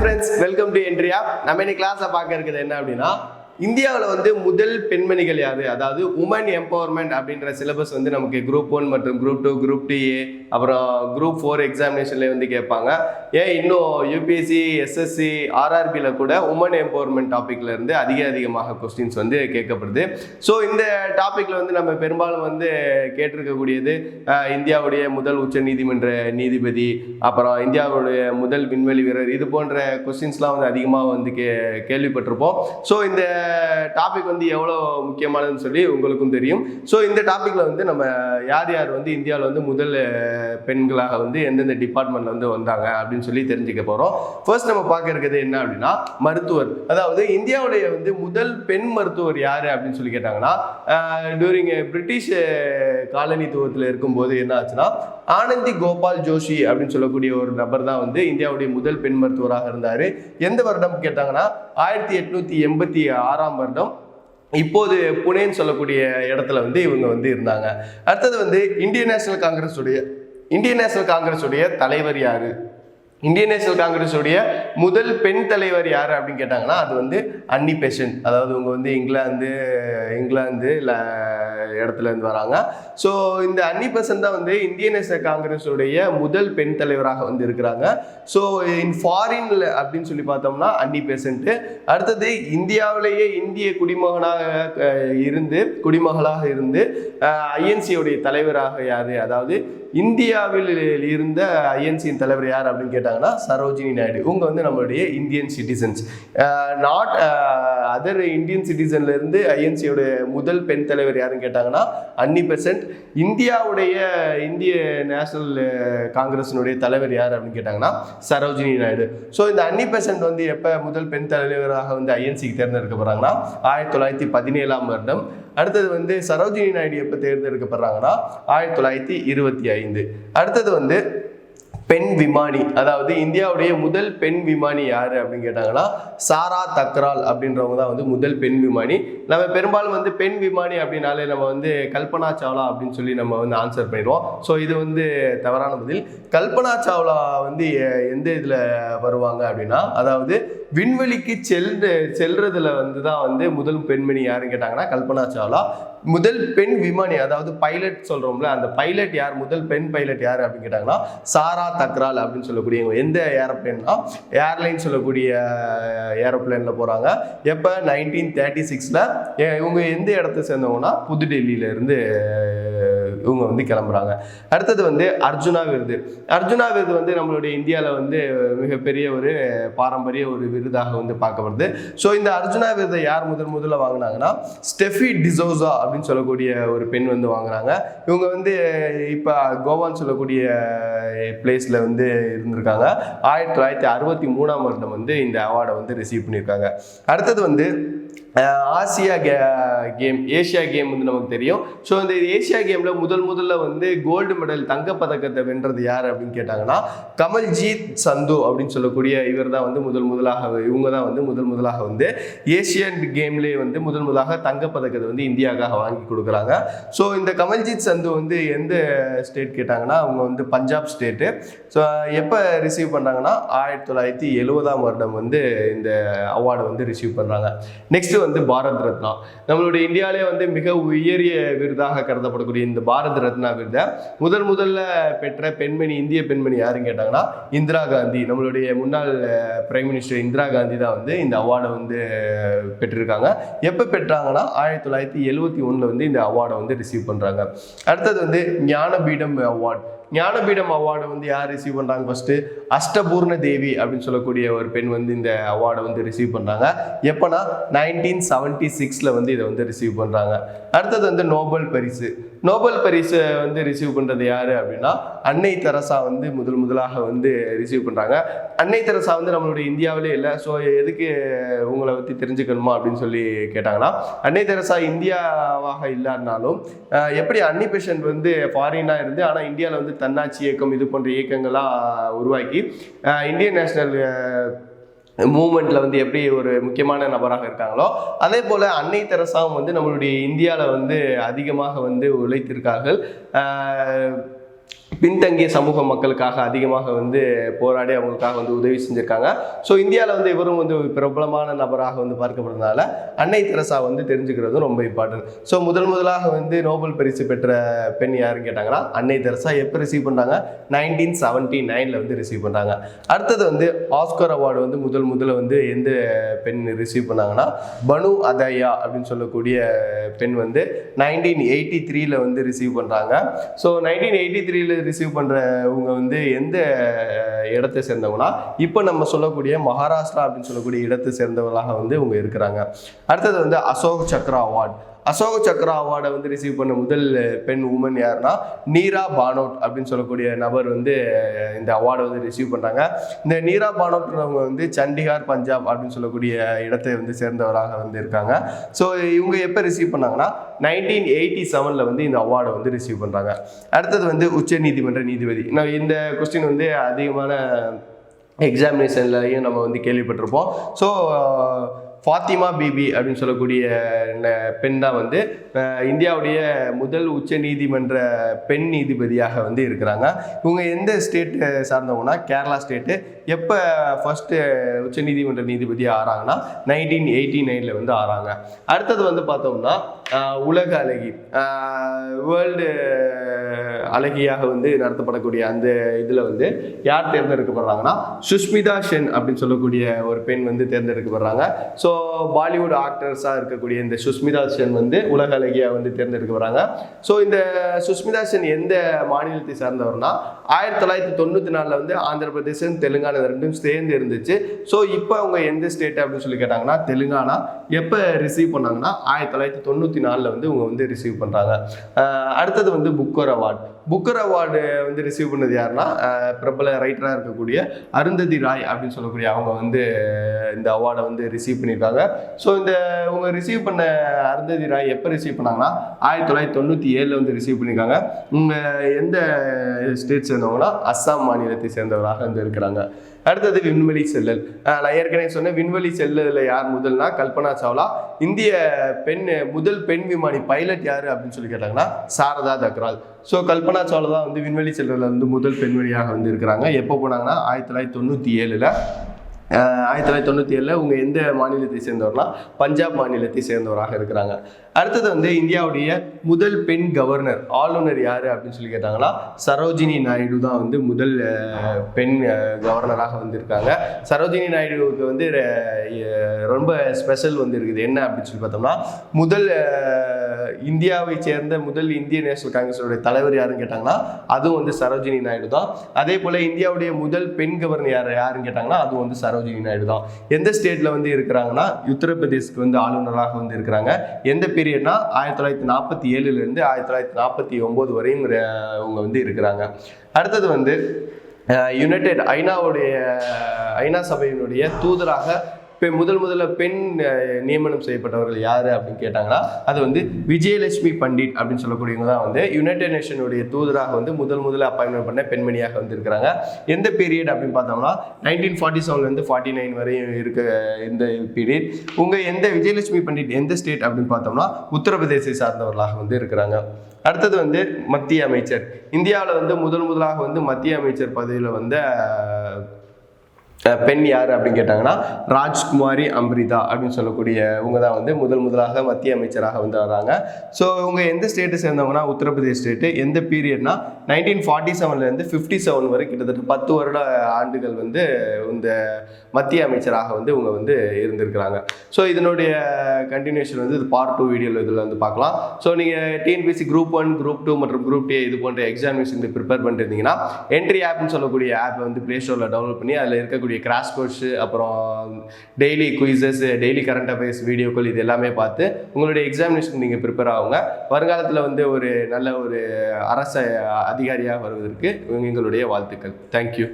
friends, welcome to EntriApp. நம்ம இன்னைக்கு கிளாஸ்ல பார்க்க இருக்கிறது என்ன அப்படின்னா இந்தியாவில் வந்து முதல் பெண்மணிகள் யாரு, அதாவது உமன் எம்பவர்மெண்ட் அப்படின்ற சிலபஸ் வந்து நமக்கு குரூப் 1 மற்றும் குரூப் 2 குரூப் 2A அப்புறம் குரூப் 4 எக்ஸாமினேஷன்ல வந்து கேட்பாங்க. ஏன் இன்னும் யூபிஎஸ்சி எஸ்எஸ்சி ஆர்ஆர்பியில் கூட உமன் எம்பவர்மெண்ட் டாபிக்ல இருந்து அதிகமாக கொஸ்டின்ஸ் வந்து கேட்கப்படுது. ஸோ இந்த டாபிக்ல வந்து நம்ம பெரும்பாலும் வந்து கேட்டிருக்கக்கூடியது இந்தியாவுடைய முதல் உச்ச நீதிமன்ற நீதிபதி, அப்புறம் இந்தியாவுடைய முதல் விண்வெளி வீரர், இது போன்ற கொஸ்டின்ஸ்லாம் வந்து அதிகமாக வந்து கேள்விப்பட்டிருப்போம். ஸோ இந்த டாபிக் வந்து எவ்வளோ முக்கியமானதுன்னு சொல்லி உங்களுக்கும் தெரியும். ஸோ இந்த டாபிக்ல வந்து நம்ம யார் யார் வந்து இந்தியாவில் வந்து முதல் பெண்களாக வந்து எந்தெந்த டிபார்ட்மெண்ட்ல வந்து வந்தாங்க அப்படின்னு சொல்லி தெரிஞ்சுக்க போறோம். ஃபர்ஸ்ட் நம்ம பார்க்க இருக்கிறது என்ன அப்படின்னா மருத்துவர். அதாவது இந்தியாவுடைய வந்து முதல் பெண் மருத்துவர் யாரு அப்படின்னு சொல்லி கேட்டாங்கன்னா டூரிங் பிரிட்டிஷ் காலனித்துவத்தில் இருக்கும்போது என்ன ஆச்சுன்னா ஆனந்தி கோபால் ஜோஷி அப்படின்னு சொல்லக்கூடிய ஒரு நபர் தான் வந்து இந்தியாவுடைய முதல் பெண் மருத்துவராக இருந்தார். எந்த வருடம் கேட்டாங்கன்னா 1886 வருடம். இப்போது புனேன்னு சொல்லக்கூடிய இடத்துல வந்து இவங்க வந்து இருந்தாங்க. அடுத்தது வந்து இந்தியன் நேஷனல் காங்கிரஸுடைய தலைவர் யாரு, இந்தியன் நேஷனல் காங்கிரஸுடைய முதல் பெண் தலைவர் யார் அப்படின்னு கேட்டாங்கன்னா அது வந்து அன்னி பெசன்ட். அதாவது இவங்க வந்து இங்கிலாந்து இடத்துல இருந்து வராங்க. ஸோ இந்த அன்னி பெசன்ட் தான் வந்து இந்தியன் நேஷனல் காங்கிரஸுடைய முதல் பெண் தலைவராக வந்து இருக்கிறாங்க. ஸோ இன் ஃபாரின்ல அப்படின்னு சொல்லி பார்த்தோம்னா அன்னி பெசன்ட். அடுத்தது இந்தியாவிலேயே இந்திய குடிமகளாக இருந்து ஐஎன்சியுடைய தலைவராக யாரு, அதாவது இந்தியாவில் இருந்த ஐஎன்சியின் தலைவர் யார் அப்படின்னு கேட்டாங்கன்னா சரோஜினி நாயுடு. இவங்க வந்து நம்மளுடைய Indian citizens, not other Indian சிட்டிசன்ல இருந்து ஐஎன்சியோட முதல் பெண் தலைவர் யாருன்னு கேட்டாங்கன்னா அன்னி பெசன்ட். இந்திய நேஷனல் காங்கிரஸினுடைய தலைவர் யார் அப்படின்னு கேட்டாங்கன்னா சரோஜினி நாயுடு. ஸோ இந்த அன்னி பெசன்ட் வந்து எப்போ முதல் பெண் தலைவராக வந்து ஐஎன்சிக்கு தேர்ந்தெடுக்கப்படுறாங்கன்னா 1917 வருடம். அடுத்தது வந்து சரோஜினி நாயுடு எப்போ தேர்ந்தெடுக்கப்படுறாங்கன்னா 1925. அடுத்தது வந்து பெண் விமானி, அதாவது இந்தியாவுடைய முதல் பெண் விமானி யாரு அப்படின்னு கேட்டாங்கன்னா சாரா தக்ரால் அப்படின்றவங்க தான் வந்து முதல் பெண் விமானி. நம்ம பெரும்பாலும் வந்து பெண் விமானி அப்படின்னாலே நம்ம வந்து கல்பனா சாவ்லா அப்படின்னு சொல்லி நம்ம வந்து ஆன்சர் பண்ணிடுவோம். ஸோ இது வந்து தவறான பதில். கல்பனா சாவ்லா வந்து எந்த இதில் வருவாங்க அப்படின்னா, அதாவது விண்வெளிக்கு செல்றதுல வந்து தான் வந்து முதல் பெண்மணி யாருன்னு கேட்டாங்கன்னா கல்பனா சாவ்லா. முதல் பெண் விமானி, அதாவது பைலட் சொல்றோம்ல, அந்த பைலட் யார், முதல் பெண் பைலட் யார் அப்படின்னு கேட்டாங்கன்னா சாரா தக்ரால் அப்படின்னு சொல்லக்கூடிய எந்த ஏரோப்ளேன்னா ஏர்லைன் சொல்லக்கூடிய ஏரோப்ளேன்ல போறாங்க. எப்போ 1936ல. இவங்க எந்த இடத்த சேர்ந்தவங்கன்னா புதுடெல்லியில இருந்து இவங்க வந்து கிளம்புறாங்க. அடுத்தது வந்து அர்ஜுனா விருது வந்து நம்மளுடைய இந்தியாவில் வந்து மிகப்பெரிய ஒரு பாரம்பரிய ஒரு விருதாக வந்து பார்க்கப்படுது. ஸோ இந்த அர்ஜுனா விருதை யார் முதல்ல வாங்கினாங்கன்னா ஸ்டெஃபி டிசோசா அப்படின்னு சொல்லக்கூடிய ஒரு பெண் வந்து வாங்குறாங்க. இவங்க வந்து இப்போ கோவான்னு சொல்லக்கூடிய பிளேஸ்ல வந்து இருந்திருக்காங்க. 1963 வருடம் வந்து இந்த அவார்டை வந்து ரிசீவ் பண்ணியிருக்காங்க. அடுத்தது வந்து ஏசியா கேம் வந்து நமக்கு தெரியும். ஸோ இந்த ஏசியா கேம்ல முதல்ல வந்து கோல்டு மெடல் தங்கப்பதக்கத்தை வென்றது யார் அப்படின்னு கேட்டாங்கன்னா கமல்ஜீத் சந்து அப்படின்னு சொல்லக்கூடிய இவர் தான் வந்து இவங்க தான் வந்து முதலாக வந்து ஏசியன் கேம்லேயே வந்து முதலாக தங்கப்பதக்கத்தை வந்து இந்தியாவுக்காக வாங்கி கொடுக்குறாங்க. ஸோ இந்த கமல்ஜீத் சந்து வந்து எந்த ஸ்டேட் கேட்டாங்கன்னா அவங்க வந்து பஞ்சாப் ஸ்டேட்டு. ஸோ எப்போ ரிசீவ் பண்ணுறாங்கன்னா 1970 வருடம் வந்து இந்த அவார்டை வந்து ரிசீவ் பண்ணுறாங்க. நெக்ஸ்ட் வந்து பாரத் ரத்னா. நம்மளுடைய இந்தியாவிலே வந்து மிக உயரிய விருதாக கருதப்படக்கூடிய இந்த பாரத் ரத்னா விருதை முதல்ல பெற்ற இந்திய பெண்மணி யாருன்னு கேட்டாங்கன்னா இந்திரா காந்தி. நம்மளுடைய முன்னாள் பிரைம் மினிஸ்டர் இந்திரா காந்தி தான் வந்து இந்த அவார்டை வந்து பெற்றிருக்காங்க. எப்போ பெற்றாங்கன்னா 1971 வந்து இந்த அவார்டை வந்து ரிசீவ் பண்றாங்க. அடுத்தது வந்து ஞானபீடம் அவார்டை வந்து யார் ரிசீவ் பண்றாங்க? ஃபர்ஸ்ட் அஷ்டபூர்ண தேவி அப்படின்னு சொல்லக்கூடிய ஒரு பெண் வந்து இந்த அவார்டை வந்து ரிசீவ் பண்றாங்க. எப்பனா 1976ல வந்து இதை வந்து ரிசீவ் பண்றாங்க. அடுத்தது வந்து நோபல் பரிசு வந்து ரிசீவ் பண்றது யாரு அப்படின்னா அன்னை தெரசா வந்து முதலாக வந்து ரிசீவ் பண்றாங்க. அன்னை தெரசா வந்து நம்மளுடைய இந்தியாவிலே இல்லை. ஸோ எதுக்கு உங்களை பற்றி தெரிஞ்சுக்கணுமா அப்படின்னு சொல்லி கேட்டாங்கன்னா அன்னை தெரசா இந்தியாவாக இல்லாதனாலும் எப்படி அன்னி பெசன்ட் வந்து ஃபாரினா இருந்து ஆனால் இந்தியாவில் வந்து தன்னாட்சி இயக்கம் இது போன்ற இயக்கங்கள்லாம் உருவாக்கி இந்தியன் நேஷனல் மூமெண்ட்ல வந்து எப்படி ஒரு முக்கியமான நபராக இருக்காங்களோ அதே போல அன்னை தெரசாவும் வந்து நம்மளுடைய இந்தியாவில் வந்து அதிகமாக வந்து உழைத்திருக்கார்கள். பின்தங்கிய சமூக மக்களுக்காக அதிகமாக வந்து போராடி அவங்களுக்காக வந்து உதவி செஞ்சுருக்காங்க. ஸோ இந்தியாவில் வந்து இவரும் வந்து பிரபலமான நபராக வந்து பார்க்கப்படுறதுனால அன்னை தெரசா வந்து தெரிஞ்சுக்கிறதும் ரொம்ப இம்பார்ட்டன்ட். ஸோ முதலாக வந்து நோபல் பரிசு பெற்ற பெண் யாருன்னு கேட்டாங்கன்னா அன்னை தெரசா. எப்போ ரிசீவ் பண்ணாங்க? 1979 வந்து ரிசீவ் பண்ணாங்க. அடுத்தது வந்து ஆஸ்கர் அவார்டு வந்து முதல்ல வந்து எந்த பெண் ரிசீவ் பண்ணாங்கன்னா பனு அதயா அப்படின்னு சொல்லக்கூடிய பெண் வந்து 1983 வந்து ரிசீவ் பண்ணுறாங்க. ஸோ 1983 ரிசீவ் பண்ணுறவங்க வந்து எந்த இடத்தை சேர்ந்தவங்கன்னா இப்போ நம்ம சொல்லக்கூடிய மகாராஷ்டிரா அப்படின்னு சொல்லக்கூடிய இடத்தை சேர்ந்தவர்களாக வந்து இவங்க இருக்கிறாங்க. அடுத்தது வந்து அசோக் சக்ரா அவார்டு. அசோக் சக்ரா அவார்டை வந்து ரிசீவ் பண்ண முதல் பெண் உமன் யாருன்னா நீரா பானோட் அப்படின்னு சொல்லக்கூடிய நபர் வந்து இந்த அவார்டை வந்து ரிசீவ் பண்ணுறாங்க. இந்த நீரா பானோட்ன்றவங்க வந்து சண்டிகார் பஞ்சாப் அப்படின்னு சொல்லக்கூடிய இடத்தை வந்து சேர்ந்தவராக வந்து இருக்காங்க. ஸோ இவங்க எப்போ ரிசீவ் பண்ணாங்கன்னா 1987 வந்து இந்த அவார்டை வந்து ரிசீவ் பண்ணுறாங்க. அடுத்தது வந்து உச்ச நீதிமன்ற நீதிபதி. இந்த கொஸ்டின் வந்து அதிகமான எக்ஸாமினேஷன்லையும் நம்ம வந்து கேள்விப்பட்டிருப்போம். ஸோ ஃபாத்திமா பிபி அப்படின்னு சொல்லக்கூடிய பெண் தான் வந்து இந்தியாவுடைய முதல் உச்ச நீதிமன்ற பெண் நீதிபதியாக வந்து இருக்கிறாங்க. இவங்க எந்த ஸ்டேட்டு சார்ந்தவங்கன்னா கேரளா ஸ்டேட்டு. எப்போ ஃபஸ்ட்டு உச்ச நீதிமன்ற நீதிபதியாக ஆறாங்கன்னா 1989 வந்து ஆறாங்க. அடுத்தது வந்து பார்த்தோம்னா உலக அழகி, வேர்ல்டு அழகியாக வந்து நடத்தப்படக்கூடிய அந்த இதில் வந்து யார் தேர்ந்தெடுக்கப்படுறாங்கன்னா சுஷ்மிதா சென் அப்படின்னு சொல்லக்கூடிய ஒரு பெண் வந்து தேர்ந்தெடுக்கப்படுறாங்க. ஸோ பாலிவுட் ஆக்டர்ஸாக இருக்கக்கூடிய இந்த சுஷ்மிதா சென் வந்து உலக அழகியாக வந்து தேர்ந்தெடுக்கப்படுறாங்க. ஸோ இந்த சுஷ்மிதா சென் எந்த மாநிலத்தை சார்ந்தவர்னா 1994 வந்து ஆந்திர பிரதேசம் தெலுங்கானா ரெண்டும் சேர்ந்து இருந்துச்சு. ஸோ இப்போ அவங்க எந்த ஸ்டேட் அப்படின்னு சொல்லி கேட்டாங்கன்னா தெலுங்கானா. எப்போ ரிசீவ் பண்ணாங்கன்னா 1994 வந்து இவங்க வந்து ரிசீவ் பண்ணுறாங்க. அடுத்தது வந்து புக்கர் அவார்டு. புக்கர் அவார்டு வந்து ரிசீவ் பண்ணது யாருன்னா பிரபல ரைட்டராக இருக்கக்கூடிய அருந்ததி ராய் அப்படின்னு சொல்லக்கூடிய அவங்க வந்து இந்த அவார்டை வந்து ரிசீவ் பண்ணியிருக்காங்க. ஸோ இவங்க ரிசீவ் பண்ண அருந்ததி ராய் எப்போ ரிசீவ் பண்ணாங்கன்னா 1997 வந்து ரிசீவ் பண்ணியிருக்காங்க. இவங்க எந்த ஸ்டேட் சேர்ந்தவங்கன்னா அஸ்ஸாம் மாநிலத்தை சேர்ந்தவராக வந்து இருக்கிறாங்க. அடுத்தது விண்வெளி செல்லல். நான் ஏற்கனவே சொன்னேன் விண்வெளி செல்லல யார் முதல்னா கல்பனா சாவ்லா. இந்திய முதல் பெண் விமானி பைலட் யாரு அப்படின்னு சொல்லி கேட்டாங்கன்னா சாரதா தக்ரால். ஸோ கல்பனா சாவ்லா தான் வந்து விண்வெளி செல்லல வந்து முதல் பெண்மணியாக வந்து இருக்கிறாங்க. எப்போ போனாங்கன்னா 1997. 1997 இவங்க எந்த மாநிலத்தை சேர்ந்தவர்னா பஞ்சாப் மாநிலத்தை சேர்ந்தவராக இருக்கிறாங்க. அடுத்தது வந்து இந்தியாவுடைய முதல் பெண் கவர்னர் ஆளுநர் யார் அப்படின்னு சொல்லி கேட்டாங்கன்னா சரோஜினி நாயுடு தான் வந்து முதல் பெண் கவர்னராக வந்திருக்காங்க. சரோஜினி நாயுடுவுக்கு வந்து ரொம்ப ஸ்பெஷல் வந்து இருக்குது. என்ன அப்படின்னு சொல்லி பார்த்தோம்னா முதல் இந்தியாவை சேர்ந்த முதல் இந்திய நேஷனல் காங்கிரஸோடைய தலைவர் யாருன்னு கேட்டாங்கன்னா அதுவும் வந்து சரோஜினி நாயுடு தான். அதே போல் இந்தியாவுடைய முதல் பெண் கவர்னர் யாருன்னு கேட்டாங்கன்னா அதுவும் வந்து சரோஜினி நாயுடு தான். எந்த ஸ்டேட்ல வந்து இருக்கிறாங்கன்னா உத்தரப்பிரதேஷ்க்கு வந்து ஆளுநராக வந்து இருக்கிறாங்க. எந்த பீரியட்னா 1947 இருந்து 1949 வரையும் இவங்க வந்து இருக்கிறாங்க. அடுத்தது வந்து யுனைடெட் ஐநா சபையினுடைய தூதராக முதல்ல பெண் நியமனம் செய்யப்பட்டவர்கள் யாரு அப்படின்னு கேட்டாங்கன்னா அது வந்து விஜயலட்சுமி பண்டிட் அப்படின்னு சொல்லக்கூடியவங்க தான் வந்து யுனைடெட் நேஷனுடைய தூதராக வந்து முதல்ல அப்பாயின்மெண்ட் பண்ண பெண்மணியாக வந்து இருக்கிறாங்க. எந்த பீரியட் அப்படின்னு பார்த்தோம்னா 1947 49 வரையும் இருக்க இந்த பீரியட். எந்த விஜயலட்சுமி பண்டிட் எந்த ஸ்டேட் அப்படின்னு பார்த்தோம்னா உத்தரப்பிரதேசத்தை சார்ந்தவர்களாக வந்து இருக்கிறாங்க. அடுத்தது வந்து மத்திய அமைச்சர். இந்தியாவில் வந்து முதலாக வந்து மத்திய அமைச்சர் பதவியில் வந்து பெண் யார் அப்படின்னு கேட்டாங்கன்னா ராஜ்குமாரி அம்ரிதா அப்படின்னு சொல்லக்கூடிய இவங்க தான் வந்து முதலாக மத்திய அமைச்சராக வந்து வராங்க. ஸோ இவங்க எந்த ஸ்டேட்டை சேர்ந்தவங்கன்னா உத்தரப்பிரதேஷ் ஸ்டேட்டு. எந்த பீரியட்னா 1947 57 வரை கிட்டத்தட்ட 10 வருட ஆண்டுகள் வந்து இந்த மத்திய அமைச்சராக வந்து இவங்க வந்து இருந்திருக்கிறாங்க. ஸோ இதனுடைய கண்டினியூஷன் வந்து இது பார்ட் 2 வீடியோவில் இதில் வந்து பார்க்கலாம். ஸோ நீங்கள் டிஎன்பிஎஸ்சி குரூப் 1 குரூப் 2 மற்றும் குரூப் டே இது போன்ற எக்ஸாமினேஷன் ப்ரிப்பேர் பண்ணிருந்தீங்கன்னா என்ட்ரி ஆப்னு சொல்லக்கூடிய ஆப்பை வந்து ப்ளே ஸ்டோரில் டவுன்லோட் பண்ணி அதில் இருக்கக்கூடிய கிராஷ் கோர்ஸ் அப்புறம் daily quizzes daily current affairs வீடியோக்கள் இது எல்லாமே பார்த்து உங்களுடைய எக்ஸாமினேஷன் நீங்கள் ப்ரிப்பேர் ஆகுங்க. வருங்காலத்தில் வந்து ஒரு நல்ல ஒரு அரசு அதிகாரியாக வருவதற்கு எங்களுடைய வாழ்த்துக்கள். தேங்க்யூ.